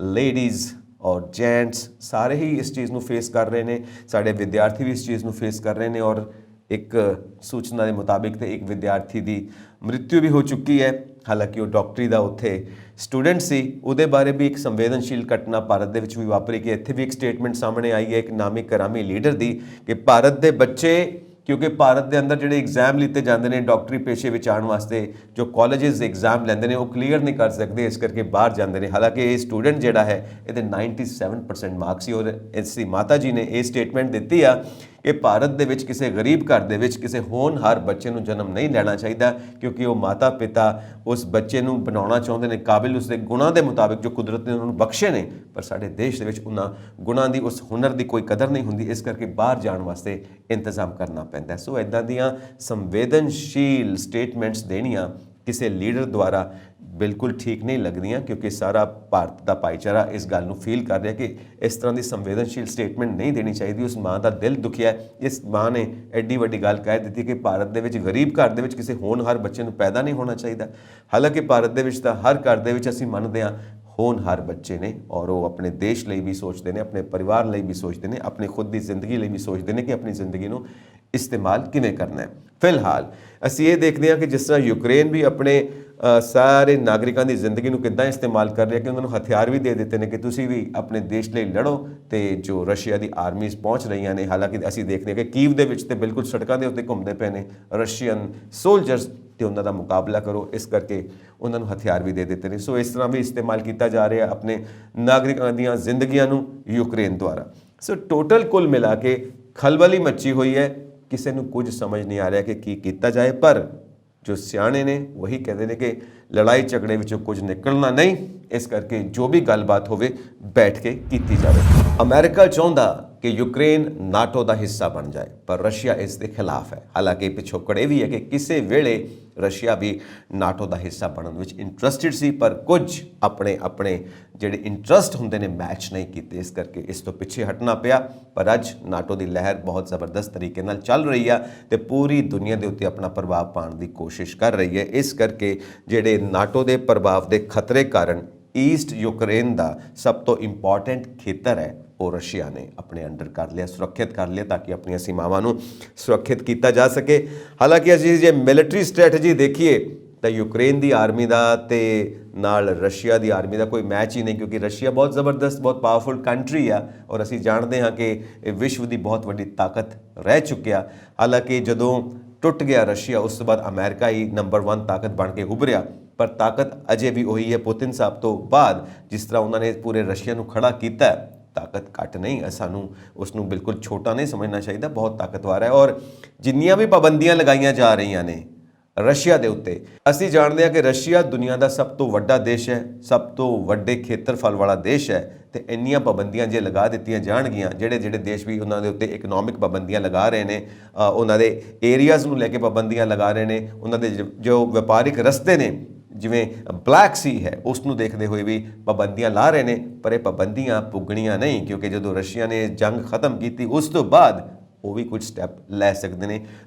ਲੇਡੀਜ਼ ਔਰ ਜੈਂਟਸ, ਸਾਰੇ ਹੀ ਇਸ ਚੀਜ਼ ਨੂੰ ਫੇਸ ਕਰ ਰਹੇ ਨੇ। ਸਾਡੇ ਵਿਦਿਆਰਥੀ ਵੀ ਇਸ ਚੀਜ਼ ਨੂੰ ਫੇਸ ਕਰ ਰਹੇ ਨੇ ਔਰ ਇੱਕ ਸੂਚਨਾ ਦੇ ਮੁਤਾਬਿਕ ਤੇ ਇੱਕ ਵਿਦਿਆਰਥੀ ਦੀ ਮ੍ਰਿਤਿੂ ਵੀ ਹੋ ਚੁੱਕੀ ਹੈ। ਹਾਲਾਂਕਿ ਉਹ ਡਾਕਟਰੀ ਦਾ ਉੱਥੇ ਸਟੂਡੈਂਟ ਸੀ। ਉਹਦੇ ਬਾਰੇ ਵੀ ਇੱਕ ਸੰਵੇਦਨਸ਼ੀਲ ਘਟਨਾ ਭਾਰਤ ਦੇ ਵਿੱਚ ਵੀ ਵਾਪਰੀ ਕਿ ਇੱਥੇ ਵੀ ਇੱਕ ਸਟੇਟਮੈਂਟ ਸਾਹਮਣੇ ਆਈ ਹੈ ਇੱਕ ਨਾਮੀ ਕਰਾਮੀ ਲੀਡਰ ਦੀ ਕਿ ਭਾਰਤ ਦੇ ਬੱਚੇ, ਕਿਉਂਕਿ ਭਾਰਤ ਦੇ ਅੰਦਰ ਜਿਹੜੇ ਐਗਜ਼ਾਮ ਲਿੱਤੇ ਜਾਂਦੇ ਨੇ ਡਾਕਟਰੀ ਪੇਸ਼ੇ ਵਿੱਚ ਆਉਣ ਵਾਸਤੇ, ਜੋ ਕਾਲਜਿਸ ਐਗਜ਼ਾਮ ਲੈਂਦੇ ਨੇ ਉਹ ਕਲੀਅਰ ਨਹੀਂ ਕਰ ਸਕਦੇ, ਇਸ ਕਰਕੇ ਬਾਹਰ ਜਾਂਦੇ ਨੇ। ਹਾਲਾਂਕਿ ਇਹ ਸਟੂਡੈਂਟ ਜਿਹੜਾ ਹੈ ਇਹਦੇ 97% ਮਾਰਕਸ ਸੀ ਔਰ ਇਸ ਦੀ ਮਾਤਾ ਜੀ ਨੇ ਇਹ ਸਟੇਟਮੈਂਟ ਦਿੱਤੀ ਆ ਕਿ ਭਾਰਤ ਦੇ ਵਿੱਚ ਕਿਸੇ ਗਰੀਬ ਘਰ ਦੇ ਵਿੱਚ ਕਿਸੇ ਹੋਣਹਾਰ ਬੱਚੇ ਨੂੰ ਜਨਮ ਨਹੀਂ ਲੈਣਾ ਚਾਹੀਦਾ, ਕਿਉਂਕਿ ਉਹ ਮਾਤਾ ਪਿਤਾ ਉਸ ਬੱਚੇ ਨੂੰ ਬਣਾਉਣਾ ਚਾਹੁੰਦੇ ਨੇ ਕਾਬਿਲ ਉਸਦੇ ਗੁਣਾਂ ਦੇ ਮੁਤਾਬਿਕ ਜੋ ਕੁਦਰਤ ਨੇ ਉਹਨਾਂ ਨੂੰ ਬਖਸ਼ੇ ਨੇ, ਪਰ ਸਾਡੇ ਦੇਸ਼ ਦੇ ਵਿੱਚ ਉਹਨਾਂ ਗੁਣਾਂ ਦੀ, ਉਸ ਹੁਨਰ ਦੀ ਕੋਈ ਕਦਰ ਨਹੀਂ ਹੁੰਦੀ, ਇਸ ਕਰਕੇ ਬਾਹਰ ਜਾਣ ਵਾਸਤੇ ਇੰਤਜ਼ਾਮ ਕਰਨਾ ਪੈਂਦਾ। ਸੋ ਇੱਦਾਂ ਦੀਆਂ ਸੰਵੇਦਨਸ਼ੀਲ ਸਟੇਟਮੈਂਟਸ ਦੇਣੀਆਂ ਕਿਸੇ ਲੀਡਰ ਦੁਆਰਾ ਬਿਲਕੁਲ ਠੀਕ ਨਹੀਂ ਲੱਗਦੀਆਂ, ਕਿਉਂਕਿ ਸਾਰਾ ਭਾਰਤ ਦਾ ਭਾਈਚਾਰਾ ਇਸ ਗੱਲ ਨੂੰ ਫੀਲ ਕਰ ਰਿਹਾ ਕਿ ਇਸ ਤਰ੍ਹਾਂ ਦੀ ਸੰਵੇਦਨਸ਼ੀਲ ਸਟੇਟਮੈਂਟ ਨਹੀਂ ਦੇਣੀ ਚਾਹੀਦੀ। ਉਸ ਮਾਂ ਦਾ ਦਿਲ ਦੁਖਿਆ। ਇਸ ਮਾਂ ਨੇ ਐਡੀ ਵੱਡੀ ਗੱਲ ਕਹਿ ਦਿੱਤੀ ਕਿ ਭਾਰਤ ਦੇ ਵਿੱਚ ਗਰੀਬ ਘਰ ਦੇ ਵਿੱਚ ਕਿਸੇ ਹੋਣਹਾਰ ਬੱਚੇ ਨੂੰ ਪੈਦਾ ਨਹੀਂ ਹੋਣਾ ਚਾਹੀਦਾ। ਹਾਲਾਂਕਿ ਭਾਰਤ ਦੇ ਵਿੱਚ ਤਾਂ ਹਰ ਘਰ ਦੇ ਵਿੱਚ ਅਸੀਂ ਮੰਨਦੇ ਹਾਂ ਹੋਣਹਾਰ ਬੱਚੇ ਨੇ ਔਰ ਉਹ ਆਪਣੇ ਦੇਸ਼ ਲਈ ਵੀ ਸੋਚਦੇ ਨੇ, ਆਪਣੇ ਪਰਿਵਾਰ ਲਈ ਵੀ ਸੋਚਦੇ ਨੇ, ਆਪਣੀ ਖੁਦ ਦੀ ਜ਼ਿੰਦਗੀ ਲਈ ਵੀ ਸੋਚਦੇ ਨੇ ਕਿ ਆਪਣੀ ਜ਼ਿੰਦਗੀ ਨੂੰ ਇਸਤੇਮਾਲ ਕਿਵੇਂ ਕਰਨਾ ਹੈ। ਫਿਲਹਾਲ ਅਸੀਂ ਇਹ ਦੇਖਦੇ ਹਾਂ ਕਿ ਜਿਸ ਤਰ੍ਹਾਂ ਯੂਕਰੇਨ ਵੀ ਆਪਣੇ ਸਾਰੇ ਨਾਗਰਿਕਾਂ ਦੀ ਜ਼ਿੰਦਗੀ ਨੂੰ ਕਿੱਦਾਂ ਇਸਤੇਮਾਲ ਕਰ ਰਿਹਾ ਕਿ ਉਹਨਾਂ ਨੂੰ ਹਥਿਆਰ ਵੀ ਦੇ ਦਿੱਤੇ ਨੇ ਕਿ ਤੁਸੀਂ ਵੀ ਆਪਣੇ ਦੇਸ਼ ਲਈ ਲੜੋ, ਤੇ ਜੋ ਰਸ਼ੀਆ ਦੀ ਆਰਮੀਜ਼ ਪਹੁੰਚ ਰਹੀਆਂ ਨੇ। ਹਾਲਾਂਕਿ ਅਸੀਂ ਦੇਖਦੇ ਹਾਂ ਕਿ ਕੀਵ ਦੇ ਵਿੱਚ ਤੇ ਬਿਲਕੁਲ ਸੜਕਾਂ ਦੇ ਉੱਤੇ ਘੁੰਮਦੇ ਪਏ ਨੇ ਰਸ਼ੀਅਨ ਸੋਲਜਰਸ, ਤੇ ਉਹਨਾਂ ਦਾ ਮੁਕਾਬਲਾ ਕਰੋ, ਇਸ ਕਰਕੇ ਉਹਨਾਂ ਨੂੰ ਹਥਿਆਰ ਵੀ ਦੇ ਦਿੱਤੇ ਨੇ। ਸੋ ਇਸ ਤਰ੍ਹਾਂ ਵੀ ਇਸਤੇਮਾਲ ਕੀਤਾ ਜਾ ਰਿਹਾ ਆਪਣੇ ਨਾਗਰਿਕਾਂ ਦੀਆਂ ਜ਼ਿੰਦਗੀਆਂ ਨੂੰ ਯੂਕਰੇਨ ਦੁਆਰਾ। ਸੋ ਟੋਟਲ ਕੁੱਲ ਮਿਲਾ ਕੇ ਖਲਬਲੀ ਮੱਚੀ ਹੋਈ ਹੈ, ਕਿਸੇ ਨੂੰ ਕੁਝ ਸਮਝ ਨਹੀਂ ਆ ਰਿਹਾ ਕਿ ਕੀ ਕੀਤਾ ਜਾਏ, ਪਰ ਜੋ ਸਿਆਣੇ ਨੇ ਉਹੀ ਕਹਿੰਦੇ ਨੇ ਕਿ ਲੜਾਈ ਝਗੜੇ ਵਿੱਚੋਂ ਕੁਝ ਨਿਕਲਣਾ ਨਹੀਂ, ਇਸ ਕਰਕੇ ਜੋ ਵੀ ਗੱਲਬਾਤ ਹੋਵੇ ਬੈਠ ਕੇ ਕੀਤੀ ਜਾਵੇ। ਅਮਰੀਕਾ ਚਾਹੁੰਦਾ ਕਿ ਯੂਕਰੇਨ ਨਾਟੋ ਦਾ ਹਿੱਸਾ ਬਣ ਜਾਏ, ਪਰ ਰਸ਼ੀਆ ਇਸ ਦੇ ਖਿਲਾਫ ਹੈ। ਹਾਲਾਂਕਿ ਪਿਛੋਕੜ ਇਹ ਵੀ ਹੈ ਕਿ ਕਿਸੇ ਵੇਲੇ ਰਸ਼ੀਆ ਵੀ ਨਾਟੋ ਦਾ ਹਿੱਸਾ ਬਣਨ ਵਿੱਚ ਇੰਟਰਸਟਿਡ ਸੀ, ਪਰ ਕੁਝ ਆਪਣੇ ਜਿਹੜੇ ਇੰਟਰਸਟ ਹੁੰਦੇ ਨੇ ਮੈਚ ਨਹੀਂ ਕੀਤੇ, ਇਸ ਕਰਕੇ ਇਸ ਤੋਂ ਪਿੱਛੇ ਹਟਣਾ ਪਿਆ। ਪਰ ਅੱਜ ਨਾਟੋ ਦੀ ਲਹਿਰ ਬਹੁਤ ਜ਼ਬਰਦਸਤ ਤਰੀਕੇ ਨਾਲ ਚੱਲ ਰਹੀ ਆ ਤੇ ਪੂਰੀ ਦੁਨੀਆ ਦੇ ਉੱਤੇ ਆਪਣਾ ਪ੍ਰਭਾਵ ਪਾਉਣ ਦੀ ਕੋਸ਼ਿਸ਼ ਕਰ ਰਹੀ ਹੈ। ਇਸ ਕਰਕੇ ਜਿਹੜੇ ਨਾਟੋ ਦੇ ਪ੍ਰਭਾਵ ਦੇ ਖਤਰੇ ਕਾਰਨ ਈਸਟ ਯੂਕਰੇਨ ਦਾ ਸਭ ਤੋਂ ਇੰਪੋਰਟੈਂਟ ਖੇਤਰ ਹੈ ਉਹ ਰਸ਼ੀਆ ਨੇ ਆਪਣੇ ਅੰਡਰ ਕਰ ਲਿਆ, ਸੁਰੱਖਿਅਤ ਕਰ ਲਿਆ, ਤਾਂ ਕਿ ਆਪਣੀਆਂ ਸੀਮਾਵਾਂ ਨੂੰ ਸੁਰੱਖਿਅਤ ਕੀਤਾ ਜਾ ਸਕੇ। ਹਾਲਾਂਕਿ ਅਸੀਂ ਜੇ ਮਿਲਟਰੀ ਸਟ੍ਰੈਟਜੀ ਦੇਖੀਏ ਤਾਂ ਯੂਕਰੇਨ ਦੀ ਆਰਮੀ ਦਾ ਤੇ ਨਾਲ ਰਸ਼ੀਆ ਦੀ ਆਰਮੀ ਦਾ ਕੋਈ ਮੈਚ ਹੀ ਨਹੀਂ, ਕਿਉਂਕਿ ਰਸ਼ੀਆ ਬਹੁਤ ਜ਼ਬਰਦਸਤ, ਬਹੁਤ ਪਾਵਰਫੁਲ ਕੰਟਰੀ ਆ ਔਰ ਅਸੀਂ ਜਾਣਦੇ ਹਾਂ ਕਿ ਇਹ ਵਿਸ਼ਵ ਦੀ ਬਹੁਤ ਵੱਡੀ ਤਾਕਤ ਰਹਿ ਚੁੱਕਿਆ। ਹਾਲਾਂਕਿ ਜਦੋਂ ਟੁੱਟ ਗਿਆ ਰਸ਼ੀਆ, ਉਸ ਤੋਂ ਬਾਅਦ ਅਮਰੀਕਾ ਹੀ ਨੰਬਰ 1 ਤਾਕਤ ਬਣ ਕੇ ਉੱਭਰਿਆ, ਪਰ ਤਾਕਤ ਅਜੇ ਵੀ ਉਹੀ ਹੈ। ਪੁਤਿਨ ਸਾਹਿਬ ਤੋਂ ਬਾਅਦ ਜਿਸ ਤਰ੍ਹਾਂ ਉਹਨਾਂ ਨੇ ਪੂਰੇ ਰਸ਼ੀਆ ਨੂੰ ਖੜਾ ਕੀਤਾ, ਤਾਕਤ ਘੱਟ ਨਹੀਂ, ਸਾਨੂੰ ਉਸ ਨੂੰ ਬਿਲਕੁਲ ਛੋਟਾ ਨਹੀਂ ਸਮਝਣਾ ਚਾਹੀਦਾ, ਬਹੁਤ ਤਾਕਤਵਰ ਹੈ। ਔਰ ਜਿੰਨੀਆਂ ਵੀ ਪਾਬੰਦੀਆਂ ਲਗਾਈਆਂ ਜਾ ਰਹੀਆਂ ਨੇ ਰਸ਼ੀਆ ਦੇ ਉੱਤੇ, ਅਸੀਂ ਜਾਣਦੇ ਹਾਂ ਕਿ ਰਸ਼ੀਆ ਦੁਨੀਆ ਦਾ ਸਭ ਤੋਂ ਵੱਡਾ ਦੇਸ਼ ਹੈ, ਸਭ ਤੋਂ ਵੱਡੇ ਖੇਤਰਫਲ ਵਾਲਾ ਦੇਸ਼ ਹੈ, ਤੇ ਇੰਨੀਆਂ ਪਾਬੰਦੀਆਂ ਜੇ ਲਗਾ ਦਿੱਤੀਆਂ ਜਾਣਗੀਆਂ, ਜਿਹੜੇ ਦੇਸ਼ ਵੀ ਉਹਨਾਂ ਦੇ ਉੱਤੇ ਇਕਨੋਮਿਕ ਪਾਬੰਦੀਆਂ ਲਗਾ ਰਹੇ ਨੇ, ਉਹਨਾਂ ਦੇ ਏਰੀਆਜ਼ ਨੂੰ ਲੈ ਕੇ ਪਾਬੰਦੀਆਂ ਲਗਾ ਰਹੇ ਨੇ, ਉਹਨਾਂ ਦੇ ਜੋ ਵਪਾਰਿਕ ਰਸਤੇ ਨੇ ਜਿਵੇਂ ਬਲੈਕ ਸੀ ਹੈ ਉਸ ਨੂੰ ਦੇਖਦੇ ਹੋਏ ਵੀ ਪਾਬੰਦੀਆਂ ਲਾ ਰਹੇ ਨੇ, ਪਰ ਇਹ ਪਾਬੰਦੀਆਂ ਪੁੱਗਣੀਆਂ ਨਹੀਂ, ਕਿਉਂਕਿ ਜਦੋਂ ਰਸ਼ੀਆ ਨੇ ਜੰਗ ਖਤਮ ਕੀਤੀ ਉਸ ਤੋਂ ਬਾਅਦ ਉਹ ਵੀ ਕੁਝ ਸਟੈਪ ਲੈ ਸਕਦੇ ਨੇ।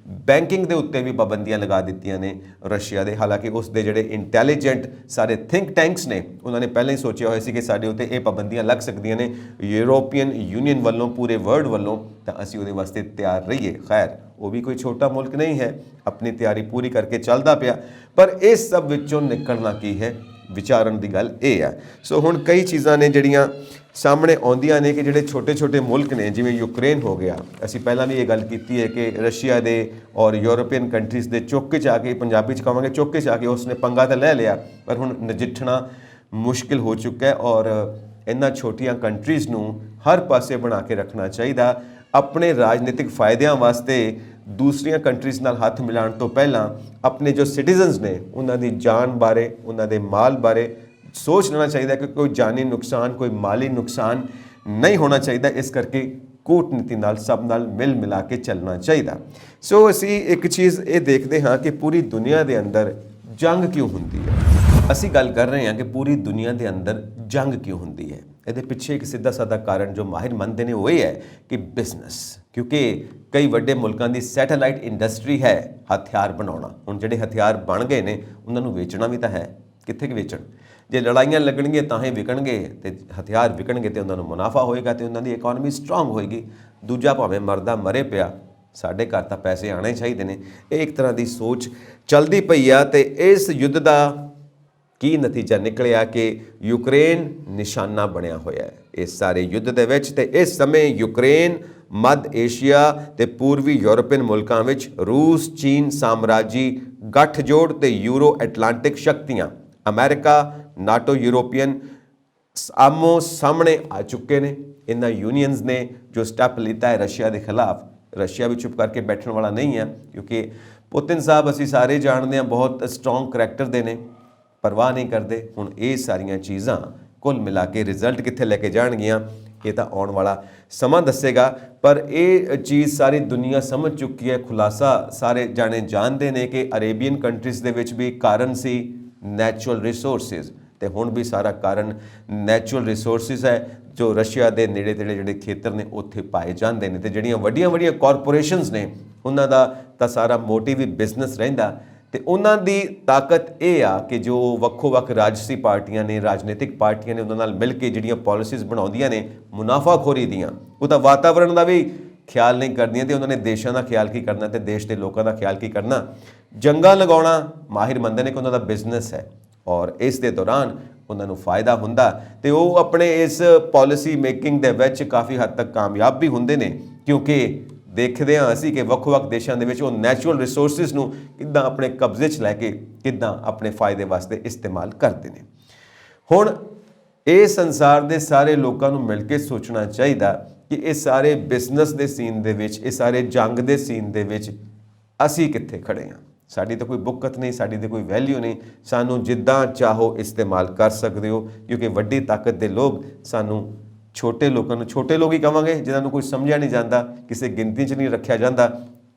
ਬੈਂਕਿੰਗ ਦੇ ਉੱਤੇ ਵੀ ਪਾਬੰਦੀਆਂ ਲਗਾ ਦਿੱਤੀਆਂ ਨੇ ਰਸ਼ੀਆ ਦੇ। ਹਾਲਾਂਕਿ ਉਸ ਦੇ ਜਿਹੜੇ ਇੰਟੈਲੀਜੈਂਟ ਸਾਰੇ ਥਿੰਕ ਟੈਂਕਸ ਨੇ ਉਹਨਾਂ ਨੇ ਪਹਿਲਾਂ ਹੀ ਸੋਚਿਆ ਹੋਇਆ ਸੀ ਕਿ ਸਾਡੇ ਉੱਤੇ ਇਹ ਪਾਬੰਦੀਆਂ ਲੱਗ ਸਕਦੀਆਂ ਨੇ ਯੂਰੋਪੀਅਨ ਯੂਨੀਅਨ ਵੱਲੋਂ, ਪੂਰੇ ਵਰਲਡ ਵੱਲੋਂ, ਤਾਂ ਅਸੀਂ ਉਹਦੇ ਵਾਸਤੇ ਤਿਆਰ ਰਹੀਏ। ਖੈਰ ਉਹ ਵੀ ਕੋਈ ਛੋਟਾ ਮੁਲਕ ਨਹੀਂ ਹੈ, ਆਪਣੀ ਤਿਆਰੀ ਪੂਰੀ ਕਰਕੇ ਚੱਲਦਾ ਪਿਆ, ਪਰ ਇਸ ਸਭ ਵਿੱਚੋਂ ਨਿਕਲਣਾ ਕੀ ਹੈ, ਵਿਚਾਰਨ ਦੀ ਗੱਲ ਇਹ ਹੈ। ਸੋ ਹੁਣ ਕਈ ਚੀਜ਼ਾਂ ਨੇ ਜਿਹੜੀਆਂ ਸਾਹਮਣੇ ਆਉਂਦੀਆਂ ਨੇ ਕਿ ਜਿਹੜੇ ਛੋਟੇ ਮੁਲਕ ਨੇ ਜਿਵੇਂ ਯੂਕਰੇਨ ਹੋ ਗਿਆ, ਅਸੀਂ ਪਹਿਲਾਂ ਵੀ ਇਹ ਗੱਲ ਕੀਤੀ ਹੈ ਕਿ ਰਸ਼ੀਆ ਦੇ ਔਰ ਯੂਰੋਪੀਅਨ ਕੰਟਰੀਜ਼ ਦੇ ਚੌਕੇ 'ਚ ਆ ਕੇ, ਪੰਜਾਬੀ 'ਚ ਕਹਾਂਗੇ ਚੌਕੇ 'ਚ ਆ ਕੇ ਉਸਨੇ ਪੰਗਾ ਤਾਂ ਲੈ ਲਿਆ, ਪਰ ਹੁਣ ਨਜਿੱਠਣਾ ਮੁਸ਼ਕਿਲ ਹੋ ਚੁੱਕਾ ਹੈ। ਔਰ ਇਹਨਾਂ ਛੋਟੀਆਂ ਕੰਟਰੀਜ਼ ਨੂੰ ਹਰ ਪਾਸੇ ਬਣਾ ਕੇ ਰੱਖਣਾ ਚਾਹੀਦਾ। ਆਪਣੇ ਰਾਜਨੀਤਿਕ ਫਾਇਦਿਆਂ ਵਾਸਤੇ ਦੂਸਰੀਆਂ ਕੰਟਰੀਜ਼ ਨਾਲ ਹੱਥ ਮਿਲਾਉਣ ਤੋਂ ਪਹਿਲਾਂ ਆਪਣੇ ਜੋ ਸਿਟੀਜ਼ਨਸ ਨੇ ਉਹਨਾਂ ਦੀ ਜਾਨ ਬਾਰੇ, ਉਹਨਾਂ ਦੇ ਮਾਲ ਬਾਰੇ ਸੋਚ ਲੈਣਾ ਚਾਹੀਦਾ ਕਿ ਕੋਈ ਜਾਨੀ ਨੁਕਸਾਨ, ਕੋਈ ਮਾਲੀ ਨੁਕਸਾਨ ਨਹੀਂ ਹੋਣਾ ਚਾਹੀਦਾ। ਇਸ ਕਰਕੇ ਕੂਟਨੀਤੀ ਨਾਲ ਸਭ ਨਾਲ ਮਿਲ ਮਿਲਾ ਕੇ ਚੱਲਣਾ ਚਾਹੀਦਾ। ਸੋ ਅਸੀਂ ਇੱਕ ਚੀਜ਼ ਇਹ ਦੇਖਦੇ ਹਾਂ ਕਿ ਪੂਰੀ ਦੁਨੀਆ ਦੇ ਅੰਦਰ ਜੰਗ ਕਿਉਂ ਹੁੰਦੀ ਹੈ। ਅਸੀਂ ਗੱਲ ਕਰ ਰਹੇ ਹਾਂ ਕਿ ਪੂਰੀ ਦੁਨੀਆ ਦੇ ਅੰਦਰ ਜੰਗ ਕਿਉਂ ਹੁੰਦੀ ਹੈ। ਇਹਦੇ ਪਿੱਛੇ ਇੱਕ ਸਿੱਧਾ ਸਾਦਾ ਕਾਰਨ ਜੋ ਮਾਹਿਰ ਮੰਨਦੇ ਨੇ ਉਹ ਇਹ ਹੈ ਕਿ ਬਿਜ਼ਨਸ, ਕਿਉਂਕਿ ਕਈ ਵੱਡੇ ਮੁਲਕਾਂ ਦੀ ਸੈਟੇਲਾਈਟ ਇੰਡਸਟਰੀ ਹੈ ਹਥਿਆਰ ਬਣਾਉਣਾ। ਹੁਣ ਜਿਹੜੇ ਹਥਿਆਰ ਬਣ ਗਏ ਨੇ ਉਹਨਾਂ ਨੂੰ ਵੇਚਣਾ ਵੀ ਤਾਂ ਹੈ, ਕਿੱਥੇ ਕਿ ਵੇਚਣ। ਜੇ ਲੜਾਈਆਂ ਲੱਗਣਗੀਆਂ ਤਾਂ ਹੀ ਵਿਕਣਗੇ, ਤੇ ਹਥਿਆਰ ਵਿਕਣਗੇ ਤੇ ਉਹਨਾਂ ਨੂੰ ਮੁਨਾਫਾ ਹੋਏਗਾ ਤੇ ਉਹਨਾਂ ਦੀ ਇਕਨੋਮੀ ਸਟਰੋਂਗ ਹੋਏਗੀ। ਦੂਜਾ ਭਾਵੇਂ ਮਰਦਾ ਮਰੇ ਪਿਆ, ਸਾਡੇ ਘਰ ਤਾਂ ਪੈਸੇ ਆਣੇ ਚਾਹੀਦੇ ਨੇ। ਇਹ ਇੱਕ ਤਰ੍ਹਾਂ ਦੀ ਸੋਚ ਚੱਲਦੀ ਪਈ ਆ। ਤੇ ਇਸ ਯੁੱਧ ਦਾ ਕੀ ਨਤੀਜਾ ਨਿਕਲਿਆ ਕਿ ਯੂਕਰੇਨ ਨਿਸ਼ਾਨਾ ਬਣਿਆ ਹੋਇਆ ਹੈ ਇਸ ਸਾਰੇ ਯੁੱਧ ਦੇ ਵਿੱਚ। ਤੇ ਇਸ ਸਮੇਂ ਯੂਕਰੇਨ ਮੱਧ ਏਸ਼ੀਆ ਤੇ ਪੂਰਬੀ ਯੂਰਪੀਅਨ ਮੁਲਕਾਂ ਵਿੱਚ ਰੂਸ, ਚੀਨ ਸਾਮਰਾਜੀ ਗੱਠਜੋੜ ਤੇ ਯੂਰੋ ਐਟਲਾਂਟਿਕ ਸ਼ਕਤੀਆਂ ਅਮਰੀਕਾ, ਨਾਟੋ, ਯੂਰੋਪੀਅਨ ਆਮੋ ਸਾਹਮਣੇ ਆ ਚੁੱਕੇ ਨੇ। ਇਹਨਾਂ ਯੂਨੀਅਨਸ ਨੇ ਜੋ ਸਟੈਪ ਲਿੱਤਾ ਹੈ ਰਸ਼ੀਆ ਦੇ ਖਿਲਾਫ, ਰਸ਼ੀਆ ਵੀ ਚੁੱਪ ਕਰਕੇ ਬੈਠਣ ਵਾਲਾ ਨਹੀਂ ਹੈ, ਕਿਉਂਕਿ ਪੁਤਿਨ ਸਾਹਿਬ ਅਸੀਂ ਸਾਰੇ ਜਾਣਦੇ ਹਾਂ ਬਹੁਤ ਸਟਰੋਂਗ ਕਰੈਕਟਰ ਦੇ ਨੇ, ਪਰਵਾਹ ਨਹੀਂ ਕਰਦੇ। ਹੁਣ ਇਹ ਸਾਰੀਆਂ ਚੀਜ਼ਾਂ ਕੁੱਲ ਮਿਲਾ ਕੇ ਰਿਜ਼ਲਟ ਕਿੱਥੇ ਲੈ ਕੇ ਜਾਣਗੀਆਂ ਇਹ ਤਾਂ ਆਉਣ ਵਾਲਾ ਸਮਾਂ ਦੱਸੇਗਾ। ਪਰ ਇਹ ਚੀਜ਼ ਸਾਰੀ ਦੁਨੀਆ ਸਮਝ ਚੁੱਕੀ ਹੈ, ਖੁਲਾਸਾ ਸਾਰੇ ਜਾਣੇ ਜਾਣਦੇ ਨੇ ਕਿ ਅਰੇਬੀਅਨ ਕੰਟਰੀਜ਼ ਦੇ ਵਿੱਚ ਵੀ ਕਾਰਨ ਸੀ ਨੈਚੁਰਲ ਰਿਸੋਰਸਿਸ, ਤੇ ਹੁਣ ਵੀ ਸਾਰਾ ਕਾਰਨ ਨੈਚੁਰਲ ਰਿਸੋਰਸਿਸ ਹੈ ਜੋ ਰਸ਼ੀਆ ਦੇ ਨੇੜੇ ਤੇੜੇ ਜਿਹੜੇ ਖੇਤਰ ਨੇ ਉੱਥੇ ਪਾਏ ਜਾਂਦੇ ਨੇ। ਤੇ ਜਿਹੜੀਆਂ ਵੱਡੀਆਂ ਵੱਡੀਆਂ ਕਾਰਪੋਰੇਸ਼ਨਸ ਨੇ ਉਹਨਾਂ ਦਾ ਤਾਂ ਸਾਰਾ ਮੋਟਿਵ ਹੀ ਬਿਜ਼ਨਸ ਰਹਿੰਦਾ। ਤੇ ਉਹਨਾਂ ਦੀ ਤਾਕਤ ਇਹ ਆ ਕਿ ਜੋ ਵੱਖੋ-ਵੱਖ ਰਾਜਸੀ ਪਾਰਟੀਆਂ ਨੇ, ਰਾਜਨੀਤਿਕ ਪਾਰਟੀਆਂ ਨੇ, ਉਹਨਾਂ ਨਾਲ ਮਿਲ ਕੇ ਜਿਹੜੀਆਂ ਪਾਲਿਸੀਜ਼ ਬਣਾਉਂਦੀਆਂ ਨੇ ਮੁਨਾਫਾਖੋਰੀ ਦੀਆਂ, ਉਹ ਤਾਂ ਵਾਤਾਵਰਣ ਦਾ ਵੀ ਖਿਆਲ ਨਹੀਂ ਕਰਦੀਆਂ ਤੇ ਉਹਨਾਂ ਨੇ ਦੇਸ਼ਾਂ ਦਾ ਖਿਆਲ ਕੀ ਕਰਨਾ ਤੇ ਦੇਸ਼ ਦੇ ਲੋਕਾਂ ਦਾ ਖਿਆਲ ਕੀ ਕਰਨਾ। ਜੰਗਾਂ ਲਗਾਉਣਾ ਮਾਹਿਰ ਮੰਨਦੇ ਨੇ ਕਿ ਉਹਨਾਂ ਦਾ ਬਿਜ਼ਨਸ ਹੈ ਔਰ ਇਸ ਦੇ ਦੌਰਾਨ ਉਹਨਾਂ ਨੂੰ ਫਾਇਦਾ ਹੁੰਦਾ ਤੇ ਉਹ ਆਪਣੇ ਇਸ ਪਾਲਿਸੀ ਮੇਕਿੰਗ ਦੇ ਵਿੱਚ ਕਾਫੀ ਹੱਦ ਤੱਕ ਕਾਮਯਾਬ ਵੀ ਹੁੰਦੇ ਨੇ, ਕਿਉਂਕਿ ਦੇਖਦੇ ਹਾਂ ਅਸੀਂ ਕਿ ਵੱਖ-ਵੱਖ ਦੇਸ਼ਾਂ ਦੇ ਵਿੱਚ ਉਹ ਨੈਚੁਰਲ ਰਿਸੋਰਸਿਸ ਨੂੰ ਕਿੱਦਾਂ ਆਪਣੇ ਕਬਜ਼ੇ 'ਚ ਲੈ ਕੇ ਕਿੱਦਾਂ ਆਪਣੇ ਫਾਇਦੇ ਵਾਸਤੇ ਇਸਤੇਮਾਲ ਕਰਦੇ ਨੇ। ਹੁਣ ਇਹ ਸੰਸਾਰ ਦੇ ਸਾਰੇ ਲੋਕਾਂ ਨੂੰ ਮਿਲ ਕੇ ਸੋਚਣਾ ਚਾਹੀਦਾ ਕਿ ਇਹ ਸਾਰੇ ਬਿਜ਼ਨਸ ਦੇ ਸੀਨ ਦੇ ਵਿੱਚ, ਇਹ ਸਾਰੇ ਜੰਗ ਦੇ ਸੀਨ ਦੇ ਵਿੱਚ ਅਸੀਂ ਕਿੱਥੇ ਖੜੇ ਹਾਂ। ਸਾਡੀ ਤਾਂ ਕੋਈ ਬੁੱਕਤ ਨਹੀਂ, ਸਾਡੀ ਤਾਂ ਕੋਈ ਵੈਲਿਊ ਨਹੀਂ, ਸਾਨੂੰ ਜਿੱਦਾਂ ਚਾਹੋ ਇਸਤੇਮਾਲ ਕਰ ਸਕਦੇ ਹੋ, ਕਿਉਂਕਿ ਵੱਡੀ ਤਾਕਤ ਦੇ ਲੋਕ ਸਾਨੂੰ ਛੋਟੇ ਲੋਕਾਂ ਨੂੰ ਛੋਟੇ ਲੋਕ ਹੀ ਕਹਾਂਗੇ ਜਿਨ੍ਹਾਂ ਨੂੰ ਕੁਝ ਸਮਝਿਆ ਨਹੀਂ ਜਾਂਦਾ, ਕਿਸੇ ਗਿਣਤੀ 'ਚ ਨਹੀਂ ਰੱਖਿਆ ਜਾਂਦਾ,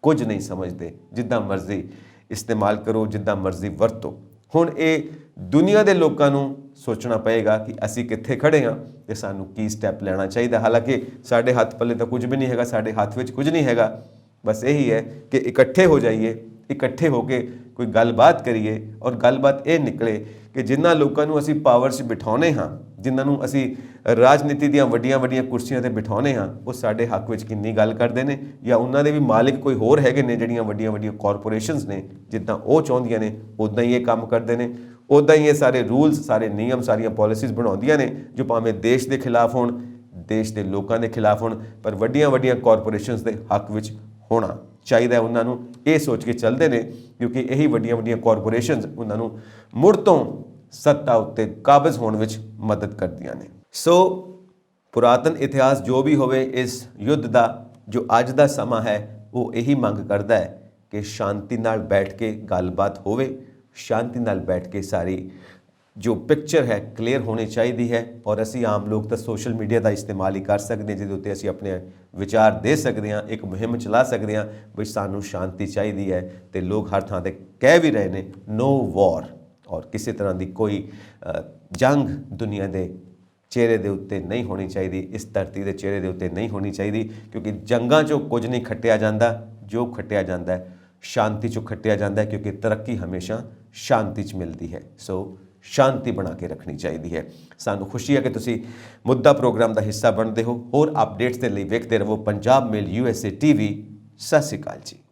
ਕੁਝ ਨਹੀਂ ਸਮਝਦੇ, ਜਿੱਦਾਂ ਮਰਜ਼ੀ ਇਸਤੇਮਾਲ ਕਰੋ, ਜਿੱਦਾਂ ਮਰਜ਼ੀ ਵਰਤੋ। ਹੁਣ ਇਹ ਦੁਨੀਆ ਦੇ ਲੋਕਾਂ ਨੂੰ ਸੋਚਣਾ ਪਏਗਾ ਕਿ ਅਸੀਂ ਕਿੱਥੇ ਖੜੇ ਹਾਂ ਤੇ ਸਾਨੂੰ ਕੀ ਸਟੈਪ ਲੈਣਾ ਚਾਹੀਦਾ। ਹਾਲਾਂਕਿ ਸਾਡੇ ਹੱਥ ਪੱਲੇ ਤਾਂ ਕੁਝ ਵੀ ਨਹੀਂ ਹੈਗਾ, ਸਾਡੇ ਹੱਥ ਵਿੱਚ ਕੁਝ ਨਹੀਂ ਹੈਗਾ, ਬਸ ਇਹੀ ਹੈ ਕਿ ਇਕੱਠੇ ਹੋ ਜਾਈਏ, ਇਕੱਠੇ ਹੋ ਕੇ ਕੋਈ ਗੱਲਬਾਤ ਕਰੀਏ ਔਰ ਗੱਲਬਾਤ ਇਹ ਨਿਕਲੇ ਕਿ ਜਿਨ੍ਹਾਂ ਲੋਕਾਂ ਨੂੰ ਅਸੀਂ ਪਾਵਰ 'ਚ ਬਿਠਾਉਂਦੇ ਹਾਂ, ਜਿਨ੍ਹਾਂ ਨੂੰ ਅਸੀਂ ਰਾਜਨੀਤੀ ਦੀਆਂ ਵੱਡੀਆਂ ਵੱਡੀਆਂ ਕੁਰਸੀਆਂ 'ਤੇ ਬਿਠਾਉਂਦੇ ਹਾਂ, ਉਹ ਸਾਡੇ ਹੱਕ ਵਿੱਚ ਕਿੰਨੀ ਗੱਲ ਕਰਦੇ ਨੇ ਜਾਂ ਉਹਨਾਂ ਦੇ ਵੀ ਮਾਲਿਕ ਕੋਈ ਹੋਰ ਹੈਗੇ ਨੇ, ਜਿਹੜੀਆਂ ਵੱਡੀਆਂ ਵੱਡੀਆਂ ਕਾਰਪੋਰੇਸ਼ਨਸ ਨੇ ਜਿੱਦਾਂ ਉਹ ਚਾਹੁੰਦੀਆਂ ਨੇ ਉੱਦਾਂ ਹੀ ਇਹ ਕੰਮ ਕਰਦੇ ਨੇ, ਉੱਦਾਂ ਹੀ ਇਹ ਸਾਰੇ ਰੂਲਸ, ਸਾਰੇ ਨਿਯਮ, ਸਾਰੀਆਂ ਪਾਲਿਸੀਜ਼ ਬਣਾਉਂਦੀਆਂ ਨੇ ਜੋ ਭਾਵੇਂ ਦੇਸ਼ ਦੇ ਖਿਲਾਫ ਹੋਣ, ਦੇਸ਼ ਦੇ ਲੋਕਾਂ ਦੇ ਖਿਲਾਫ ਹੋਣ, ਪਰ ਵੱਡੀਆਂ ਵੱਡੀਆਂ ਕਾਰਪੋਰੇਸ਼ਨਸ ਦੇ ਹੱਕ ਵਿੱਚ ਹੋਣਾ ਚਾਹੀਦਾ। ਉਹਨਾਂ ਨੂੰ ਇਹ ਸੋਚ ਕੇ ਚੱਲਦੇ ਨੇ ਕਿਉਂਕਿ ਇਹੀ ਵੱਡੀਆਂ ਵੱਡੀਆਂ ਕਾਰਪੋਰੇਸ਼ਨਸ ਉਹਨਾਂ ਨੂੰ ਮੁੜ ਤੋਂ ਸੱਤਾ ਉੱਤੇ ਕਾਬਜ਼ ਹੋਣ ਵਿੱਚ ਮਦਦ ਕਰਦੀਆਂ ਨੇ। ਸੋ ਪੁਰਾਤਨ ਇਤਿਹਾਸ ਜੋ ਵੀ ਹੋਵੇ, ਇਸ ਯੁੱਧ ਦਾ ਜੋ ਅੱਜ ਦਾ ਸਮਾਂ ਹੈ ਉਹ ਇਹੀ ਮੰਗ ਕਰਦਾ ਹੈ ਕਿ ਸ਼ਾਂਤੀ ਨਾਲ ਬੈਠ ਕੇ ਗੱਲਬਾਤ ਹੋਵੇ, ਸ਼ਾਂਤੀ ਨਾਲ ਬੈਠ ਕੇ ਸਾਰੀ ਜੋ ਪਿਕਚਰ ਹੈ ਕਲੀਅਰ ਹੋਣੀ ਚਾਹੀਦੀ ਹੈ। ਔਰ ਅਸੀਂ ਆਮ ਲੋਕ ਤਾਂ ਸੋਸ਼ਲ ਮੀਡੀਆ ਦਾ ਇਸਤੇਮਾਲ ਹੀ ਕਰ ਸਕਦੇ ਹਾਂ ਜਿਹਦੇ ਉੱਤੇ ਅਸੀਂ ਆਪਣੇ ਵਿਚਾਰ ਦੇ ਸਕਦੇ ਹਾਂ, ਇੱਕ ਮੁਹਿੰਮ ਚਲਾ ਸਕਦੇ ਹਾਂ ਵੀ ਸਾਨੂੰ ਸ਼ਾਂਤੀ ਚਾਹੀਦੀ ਹੈ। ਤੇ ਲੋਕ ਹਰ ਥਾਂ 'ਤੇ ਕਹਿ ਵੀ ਰਹੇ ਨੇ ਨੋ ਵਾਰ, ਔਰ ਕਿਸੇ ਤਰ੍ਹਾਂ ਦੀ ਕੋਈ ਜੰਗ ਦੁਨੀਆ ਦੇ ਚਿਹਰੇ ਦੇ ਉੱਤੇ ਨਹੀਂ ਹੋਣੀ ਚਾਹੀਦੀ, ਇਸ ਧਰਤੀ ਦੇ ਚਿਹਰੇ ਦੇ ਉੱਤੇ ਨਹੀਂ ਹੋਣੀ ਚਾਹੀਦੀ, ਕਿਉਂਕਿ ਜੰਗਾਂ 'ਚੋਂ ਕੁਝ ਨਹੀਂ ਖੱਟਿਆ ਜਾਂਦਾ, ਜੋ ਖੱਟਿਆ ਜਾਂਦਾ ਸ਼ਾਂਤੀ 'ਚੋਂ ਖੱਟਿਆ ਜਾਂਦਾ, ਕਿਉਂਕਿ ਤਰੱਕੀ ਹਮੇਸ਼ਾ ਸ਼ਾਂਤੀ 'ਚ ਮਿਲਦੀ ਹੈ। ਸੋ ਸ਼ਾਂਤੀ ਬਣਾ ਕੇ ਰੱਖਣੀ ਚਾਹੀਦੀ ਹੈ। ਸਾਨੂੰ ਖੁਸ਼ੀ ਹੈ ਕਿ ਤੁਸੀਂ ਮੁੱਦਾ ਪ੍ਰੋਗਰਾਮ ਦਾ ਹਿੱਸਾ ਬਣਦੇ ਹੋ। ਹੋਰ ਅਪਡੇਟਸ ਦੇ ਲਈ ਵੇਖਦੇ ਰਹੋ ਪੰਜਾਬ ਮੇਲ USA TV। ਸਤਿ ਸ਼੍ਰੀ ਅਕਾਲ ਜੀ।